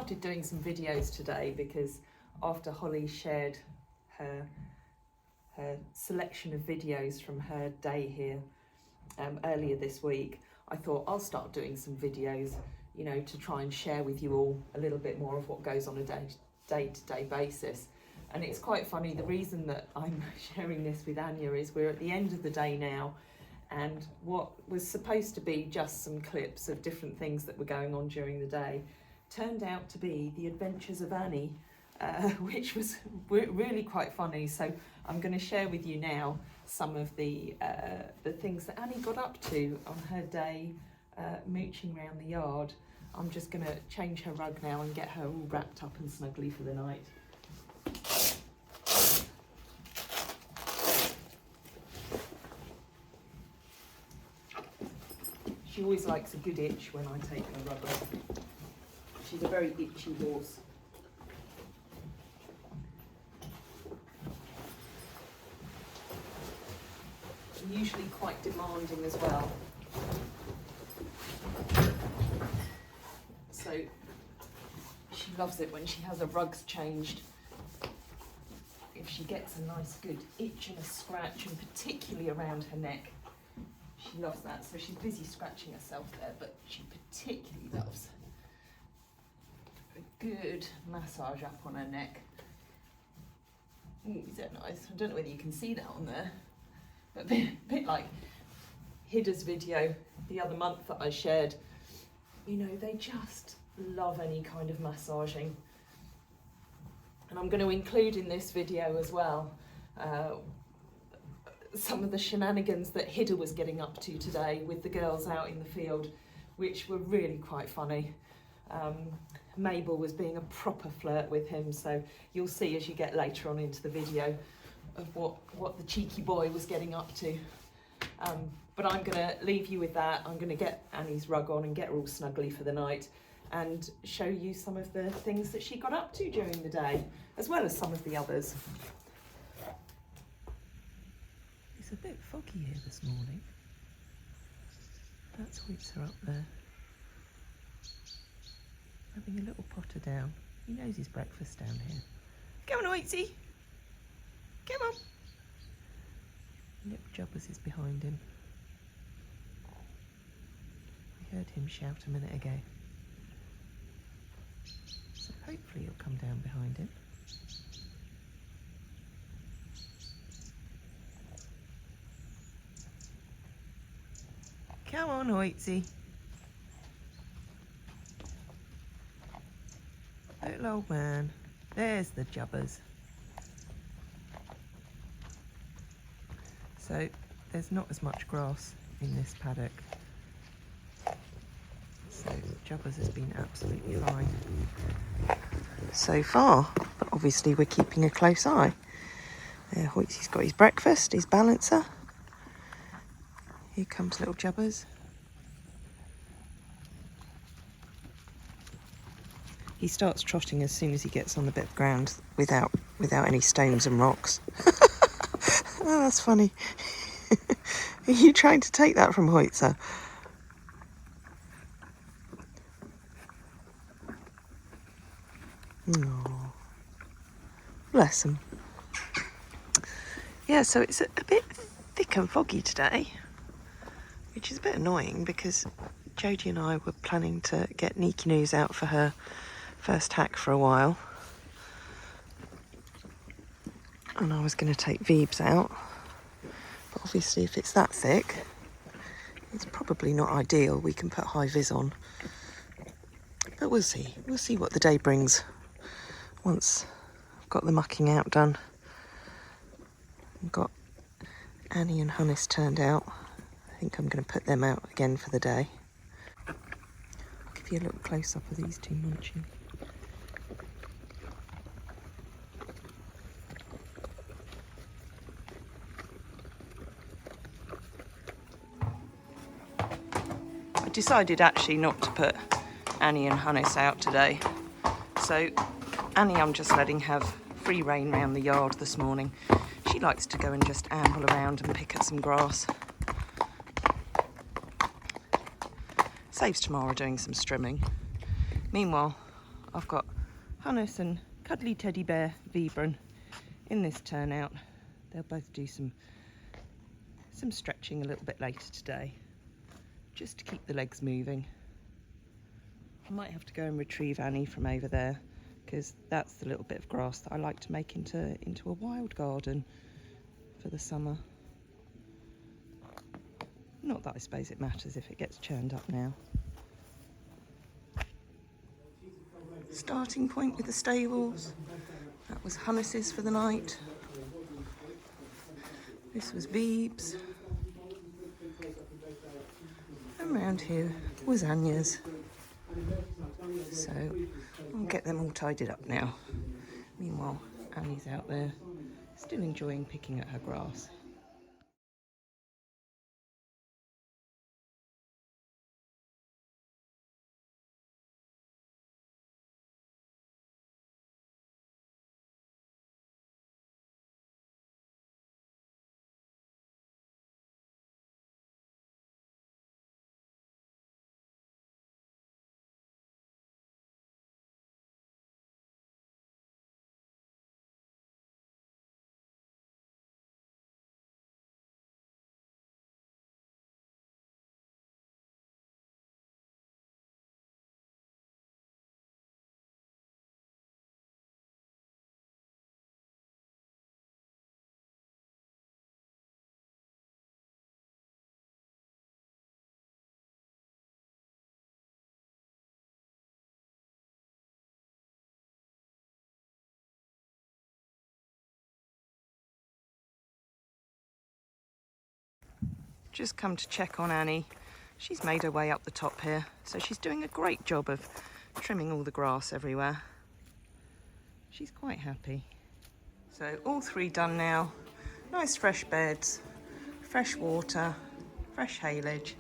started doing some videos today because after Holly shared her selection of videos from her day here earlier this week, I thought I'll start doing some videos, you know, to try and share with you all a little bit more of what goes on a day-to-day basis. And it's quite funny, the reason that I'm sharing this with Anja is we're at the end of the day now, and what was supposed to be just some clips of different things that were going on during the day turned out to be the adventures of Annie, which was really quite funny. So I'm going to share with you now some of the things that Annie got up to on her day mooching around the yard. I'm just going to change her rug now and get her all wrapped up and snuggly for the night. She always likes a good itch when I take her rug off. She's a very itchy horse. And usually quite demanding as well. So she loves it when she has her rugs changed. If she gets a nice good itch and a scratch, and particularly around her neck. She loves that, so she's busy scratching herself there, but she particularly loves a good massage up on her neck. Ooh, is that nice? I don't know whether you can see that on there, but a bit like Hidde's video the other month that I shared. You know, they just love any kind of massaging. And I'm going to include in this video as well some of the shenanigans that Hidde was getting up to today with the girls out in the field, which were really quite funny. Mabel was being a proper flirt with him, so you'll see as you get later on into the video of what the cheeky boy was getting up to. But I'm going to leave you with that. I'm going to get Annie's rug on and get her all snuggly for the night and show you some of the things that she got up to during the day, as well as some of the others. It's a bit foggy here this morning. That's Hoytzer up there, having a little potter down. He knows his breakfast down here. Come on, Hoytsy. Come on. Little Jubbers is behind him. We heard him shout a minute ago. So hopefully he'll come down behind him. Come on, Hoytsy. Little old man. There's the Jubbers. So there's not as much grass in this paddock. So Jubbers has been absolutely fine so far, but obviously we're keeping a close eye. There, Hoytsy's got his breakfast, his balancer. Here comes little Jubbers. He starts trotting as soon as he gets on the bit of ground without any stones and rocks. Oh, that's funny. Are you trying to take that from Hoytzer? Oh, bless him. Yeah, so it's a bit thick and foggy today, which is a bit annoying because Jodie and I were planning to get Niki News out for her first hack for a while. And I was going to take Veebs out. But obviously if it's that thick, it's probably not ideal. We can put high vis on. But we'll see. We'll see what the day brings once I've got the mucking out done. I've got Annie and Hannes turned out. I think I'm going to put them out again for the day. I'll give you a little close-up of these two munching. I decided actually not to put Annie and Hannes out today. So Annie, I'm just letting have free rein round the yard this morning. She likes to go and just amble around and pick at some grass. Saves tomorrow doing some strimming. Meanwhile, I've got Hannes and cuddly teddy bear Vibram in this turnout. They'll both do some stretching a little bit later today, just to keep the legs moving. I might have to go and retrieve Annie from over there, because that's the little bit of grass that I like to make into a wild garden for the summer. Not that I suppose it matters if it gets churned up now. Starting point with the stables. That was Hannes's for the night. This was Beeb's. And round here was Anja's. So I'll get them all tidied up now. Meanwhile, Annie's out there still enjoying picking at her grass. Just come to check on Annie. She's made her way up the top here, so she's doing a great job of trimming all the grass everywhere. She's quite happy. So all three done now. Nice fresh beds, fresh water, fresh haylage.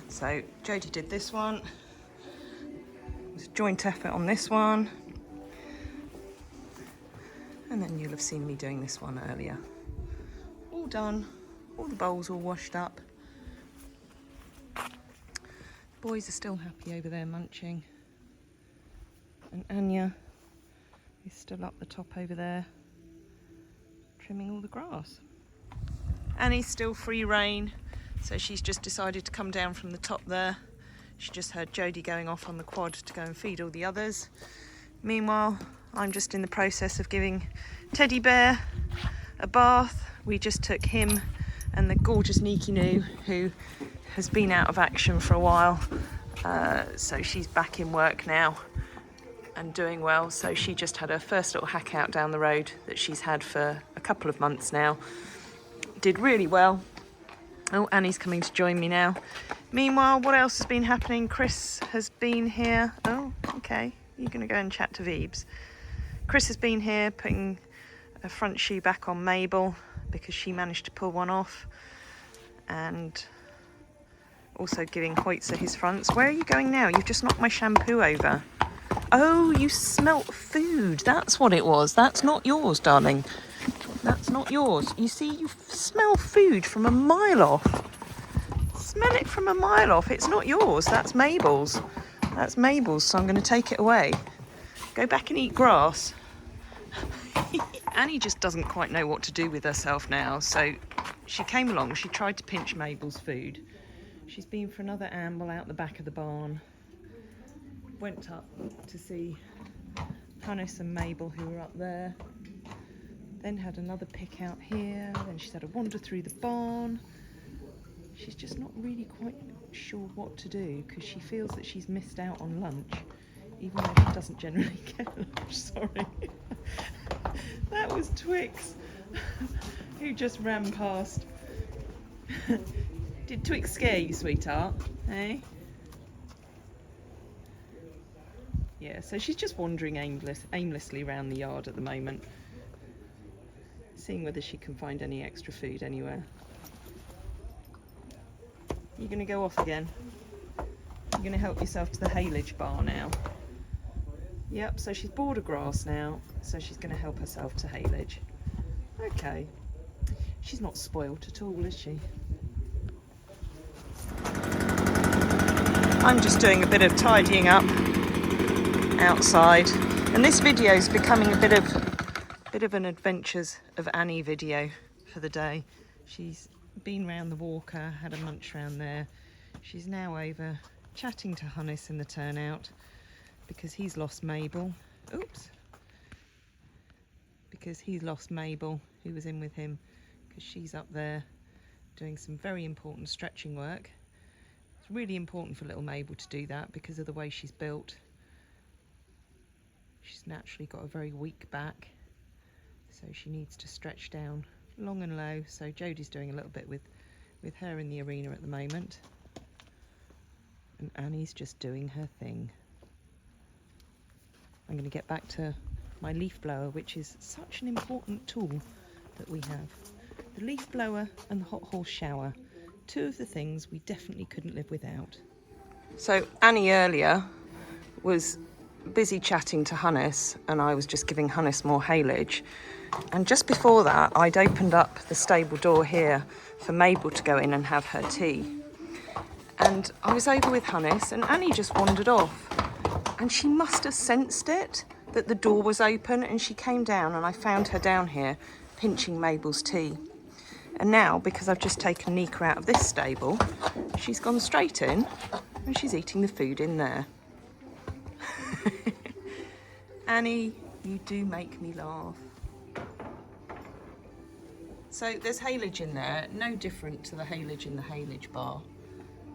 So Jodie did this one. It was a joint effort on this one. And then you'll have seen me doing this one earlier. All done, all the bowls all washed up. Boys are still happy over there munching. And Anja is still up the top over there, trimming all the grass. Annie's still free rein, so she's just decided to come down from the top there. She just heard Jodie going off on the quad to go and feed all the others. Meanwhile, I'm just in the process of giving Teddy Bear a bath. We just took him and the gorgeous Nikinu, who has been out of action for a while, so she's back in work now and doing well. So she just had her first little hack out down the road that she's had for a couple of months now. Did really well. Oh, Annie's coming to join me now. Meanwhile, what else has been happening? Chris has been here. Oh, okay, you're gonna go and chat to Veebs. Chris has been here putting a front shoe back on Mabel because she managed to pull one off, and also giving Hoytzer his fronts. Where are you going now? You've just knocked my shampoo over. Oh, you smelt food. That's what it was. That's not yours, darling. That's not yours. You see, you smell food from a mile off. Smell it from a mile off. It's not yours. That's Mabel's. That's Mabel's, so I'm going to take it away. Go back and eat grass. Annie just doesn't quite know what to do with herself now, so she came along. She tried to pinch Mabel's food. She's been for another amble out the back of the barn. Went up to see Hannes and Mabel, who were up there. Then had another pick out here. Then she's had a wander through the barn. She's just not really quite sure what to do because she feels that she's missed out on lunch, even though she doesn't generally get lunch. Sorry. That was Twix, who just ran past. Did Twix scare you, sweetheart? Eh? Yeah, so she's just wandering aimlessly around the yard at the moment, seeing whether she can find any extra food anywhere. You're going to go off again? You're going to help yourself to the haylage bar now? Yep, so she's bored of grass now, so she's going to help herself to haylage. Okay. She's not spoilt at all, is she? I'm just doing a bit of tidying up outside, and this video is becoming a bit of an adventures of Annie video for the day. She's been round the walker, had a munch round there. She's now over chatting to Hannes in the turnout because he's lost Mabel. Oops. Because he's lost Mabel, who was in with him, because she's up there doing some very important stretching work. It's really important for little Mabel to do that because of the way she's built. She's naturally got a very weak back, so she needs to stretch down long and low. So Jodie's doing a little bit with her in the arena at the moment, and Annie's just doing her thing. I'm going to get back to my leaf blower, which is such an important tool that we have. The leaf blower and the hot horse shower, two of the things we definitely couldn't live without. So Annie earlier was busy chatting to Hannes, and I was just giving Hannes more haylage. And just before that, I'd opened up the stable door here for Mabel to go in and have her tea. And I was over with Hannes, and Annie just wandered off. And she must have sensed it, that the door was open, and she came down, and I found her down here pinching Mabel's tea. And now, because I've just taken Nika out of this stable, she's gone straight in and she's eating the food in there. Annie, you do make me laugh. So there's haylage in there, no different to the haylage in the haylage bar,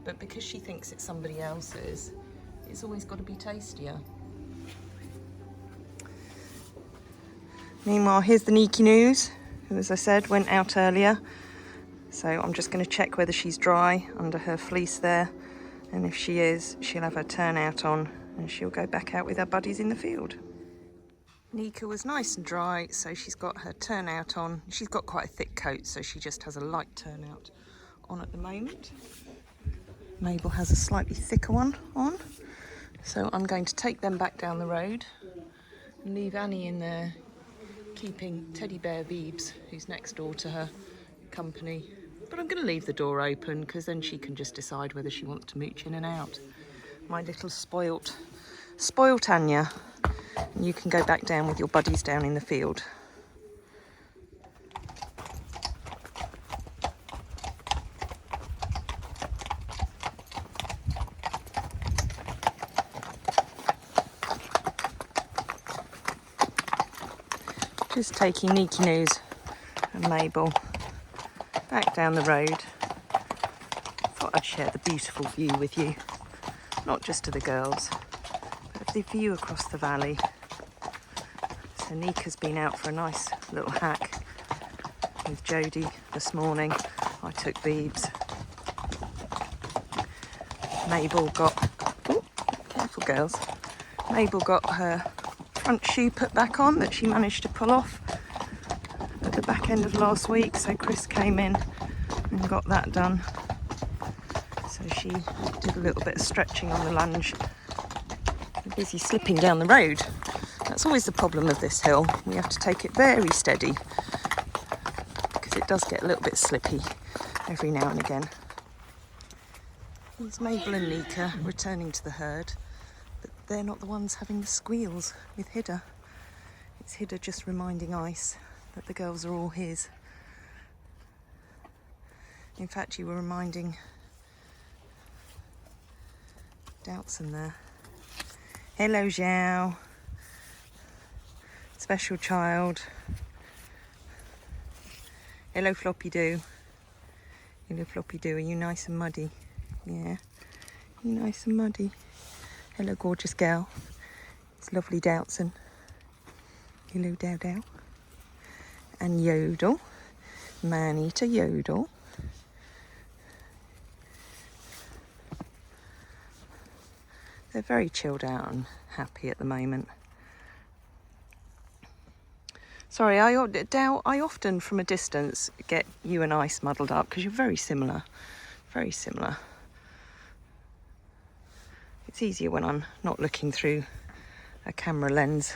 but because she thinks it's somebody else's, it's always got to be tastier. Meanwhile, here's the Niki news, who, as I said, went out earlier. So I'm just going to check whether she's dry under her fleece there. And if she is, she'll have her turnout on and she'll go back out with her buddies in the field. Nika was nice and dry, so she's got her turnout on. She's got quite a thick coat, so she just has a light turnout on at the moment. Mabel has a slightly thicker one on. So I'm going to take them back down the road and leave Annie in there keeping teddy bear Beebs, who's next door to her, company. But I'm going to leave the door open because then she can just decide whether she wants to mooch in and out. My little spoilt Anja. And you can go back down with your buddies down in the field. Just taking Niki News and Mabel back down the road. Thought I'd share the beautiful view with you, not just to the girls, but the view across the valley. So Nika's been out for a nice little hack with Jodie this morning. I took Beebs. Mabel got, oh, careful girls, Mabel got her front shoe put back on that she managed to pull off at the back end of last week, so Chris came in and got that done. So she did a little bit of stretching on the lunge. Busy slipping down the road. That's always the problem of this hill. We have to take it very steady because it does get a little bit slippy every now and again. Here's Mabel and Nika returning to the herd. They're not the ones having the squeals with Hidde. It's Hidde just reminding Ice that the girls are all his. In fact, you were reminding Doubtson there. Hello, Zhao. Special child. Hello, Floppy Doo. Hello, Floppy Doo. Are you nice and muddy? Yeah. You nice and muddy? Hello, gorgeous gal. It's lovely Doubtson. Hello, Dow Dow. And Yodel. Man-eater Yodel. They're very chilled out and happy at the moment. Sorry, Dow, I often from a distance get you and Ice muddled up because you're very similar. Very similar. It's easier when I'm not looking through a camera lens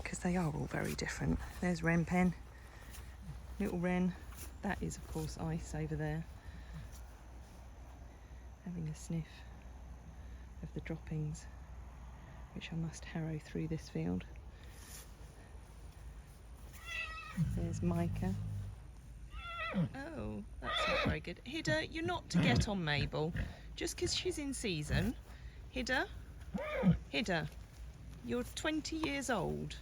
because they are all very different. There's Wren Pen, little Wren. That is, of course, Ice over there, having a sniff of the droppings. which I must harrow through this field. There's Micah. Oh, that's not very good. Hidde, you're not to get on Mabel just because she's in season. Hidde, you're 20 years old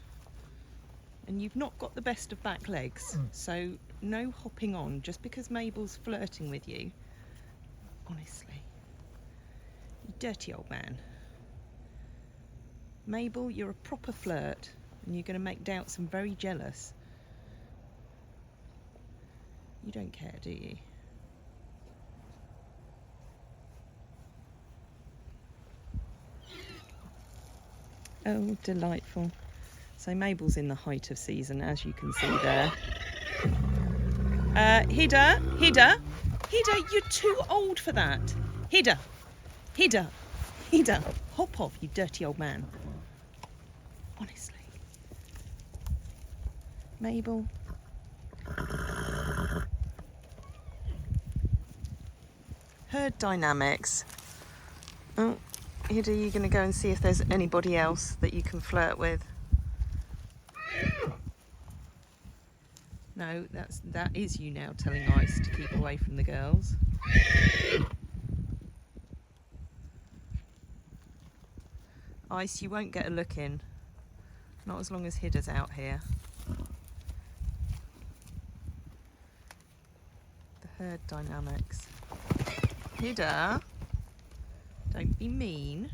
and you've not got the best of back legs, so no hopping on just because Mabel's flirting with you. Honestly, you dirty old man. Mabel, you're a proper flirt and you're going to make Doubtson very jealous. You don't care, do you? Oh, delightful. So Mabel's in the height of season, as you can see there. Hidde, you're too old for that. Hidde, hop off, you dirty old man. Honestly. Mabel. Herd dynamics. Oh, Hidde, you're going to go and see if there's anybody else that you can flirt with. No, that is you now telling Ice to keep away from the girls. Ice, you won't get a look in. Not as long as Hidde's out here. The herd dynamics. Hidde, don't be mean.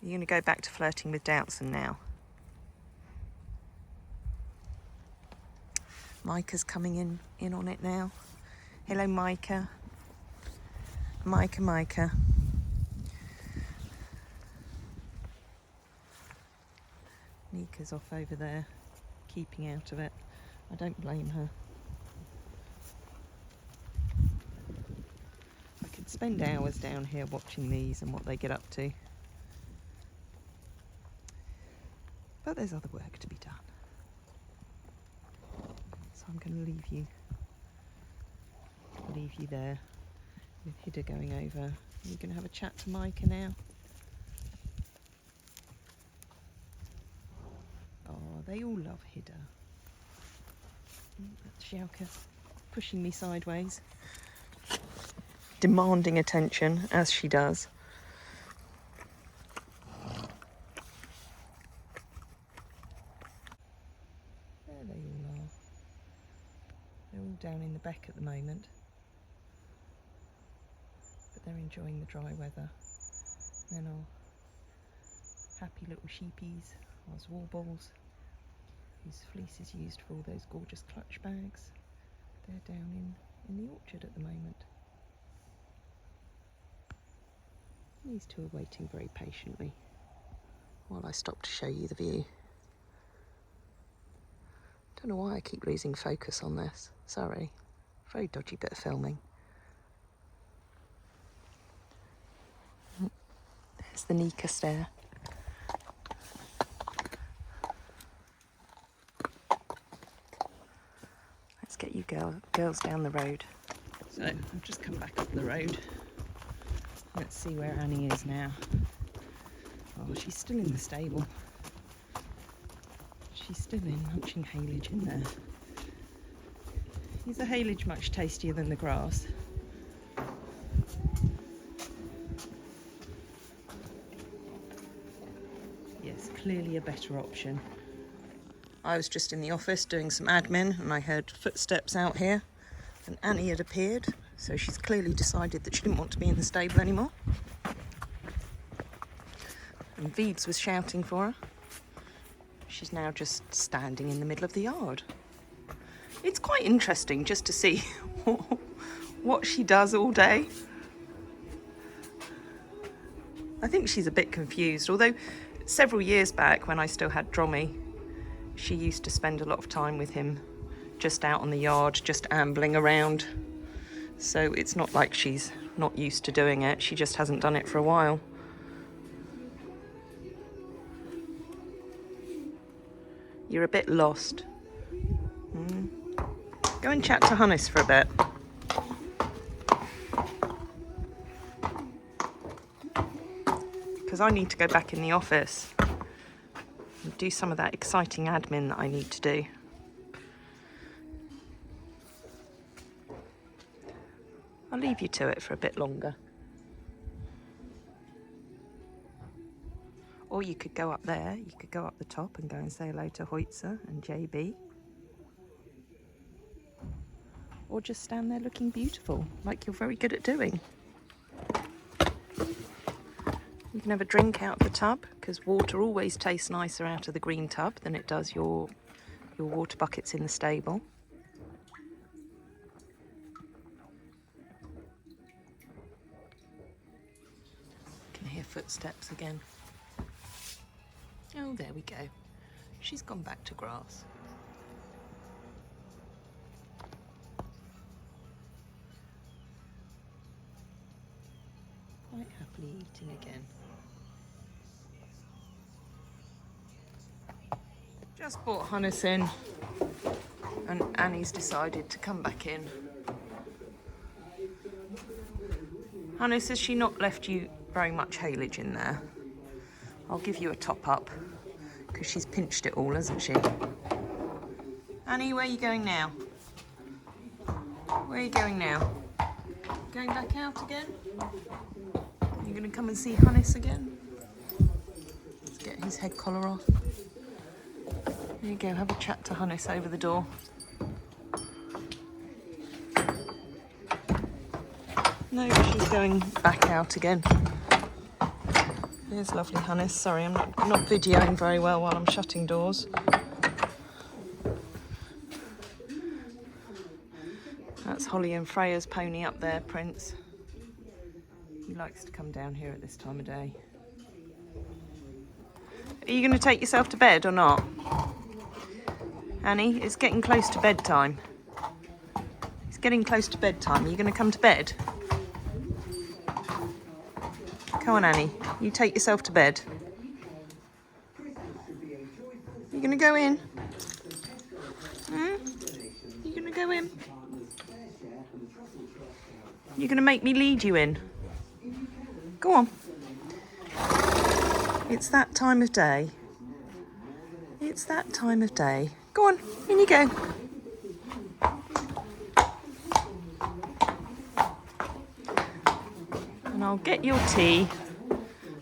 You're going to go back to flirting with Doubtson now. Micah's coming in on it now. Hello, Micah. Micah. Nika's off over there, keeping out of it. I don't blame her. I could spend hours down here watching these and what they get up to. But there's other work to be done. So I'm going to leave you there with Hidde going over. You're going to have a chat to Micah now. Oh, they all love Hidde. That's Xiaoka pushing me sideways, demanding attention as she does. There they all are. They're all down in the beck at the moment, but they're enjoying the dry weather. And then our happy little sheepies, our Zwarballs, whose fleece is used for all those gorgeous clutch bags. They're down in the orchard at the moment. These two are waiting very patiently while I stop to show you the view. Don't know why I keep losing focus on this. Sorry. Very dodgy bit of filming. There's the Nika stare. Let's get you girls down the road. So I've just come back up the road. Let's see where Annie is now. Oh, she's still in the stable. She's still in, munching haylage in there. Is the haylage much tastier than the grass? Yes, clearly a better option. I was just in the office doing some admin and I heard footsteps out here and Annie had appeared, so she's clearly decided that she didn't want to be in the stable anymore. And Veebs was shouting for her. She's now just standing in the middle of the yard. It's quite interesting just to see what she does all day. I think she's a bit confused, although several years back when I still had Drommy, she used to spend a lot of time with him just out on the yard, just ambling around. So it's not like she's not used to doing it, she just hasn't done it for a while. You're a bit lost. Go and chat to Hannes for a bit. Because I need to go back in the office and do some of that exciting admin that I need to do. I'll leave you to it for a bit longer. Or you could go up there, you could go up the top and go and say hello to Hoitzer and JB. Or just stand there looking beautiful, like you're very good at doing. You can have a drink out of the tub, because water always tastes nicer out of the green tub than it does your water buckets in the stable. You can hear footsteps again. Oh, there we go. She's gone back to grass. Quite happily eating again. Just brought Hannes in, and Annie's decided to come back in. Hannes, has she not left you very much haylage in there? I'll give you a top up, because she's pinched it all, hasn't she? Annie, where are you going now? Where are you going now? Going back out again? You're going to come and see Hannes again? Let's get his head collar off. There you go, have a chat to Hannes over the door. No, she's going back out again. Here's lovely Hannes. Sorry, I'm not videoing very well while I'm shutting doors. That's Holly and Freya's pony up there, Prince. He likes to come down here at this time of day. Are you going to take yourself to bed or not? Annie, it's getting close to bedtime. It's getting close to bedtime. Are you going to come to bed? Come on, Annie. You take yourself to bed. You going to go in? You going to go in? You're going to make me lead you in? Go on. It's that time of day. It's that time of day. Go on, in you go. And I'll get your tea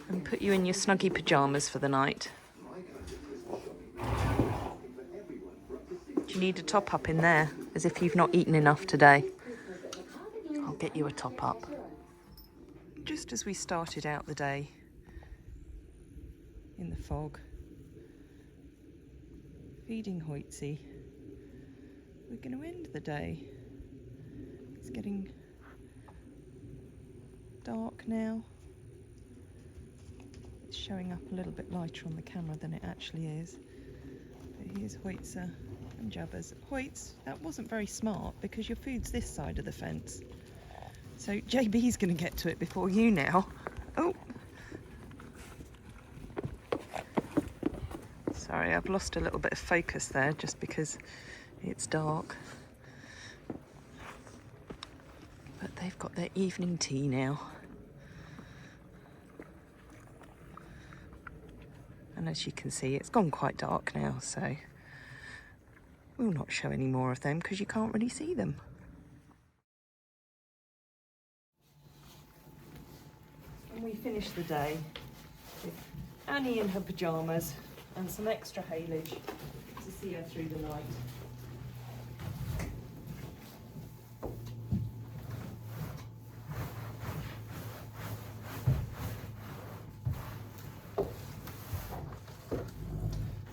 and put you in your snuggy pyjamas for the night. Do you need a top up in there, as if you've not eaten enough today? I'll get you a top up. Just as we started out the day in the fog, feeding Hoitzy, we're going to end the day. It's getting dark now. It's showing up a little bit lighter on the camera than it actually is. But here's Hoitzer and Jabbers. Hoitz, that wasn't very smart, because your food's this side of the fence. So JB's going to get to it before you now. Oh! Sorry, I've lost a little bit of focus there just because it's dark. But they've got their evening tea now. And as you can see, it's gone quite dark now, so we'll not show any more of them because you can't really see them. And we finished the day with Annie in her pyjamas and some extra haylage to see her through the night.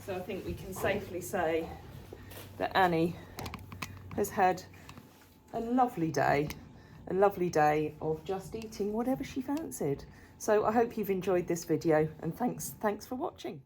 So I think we can safely say that Annie has had a lovely day of just eating whatever she fancied. So I hope you've enjoyed this video, and thanks for watching.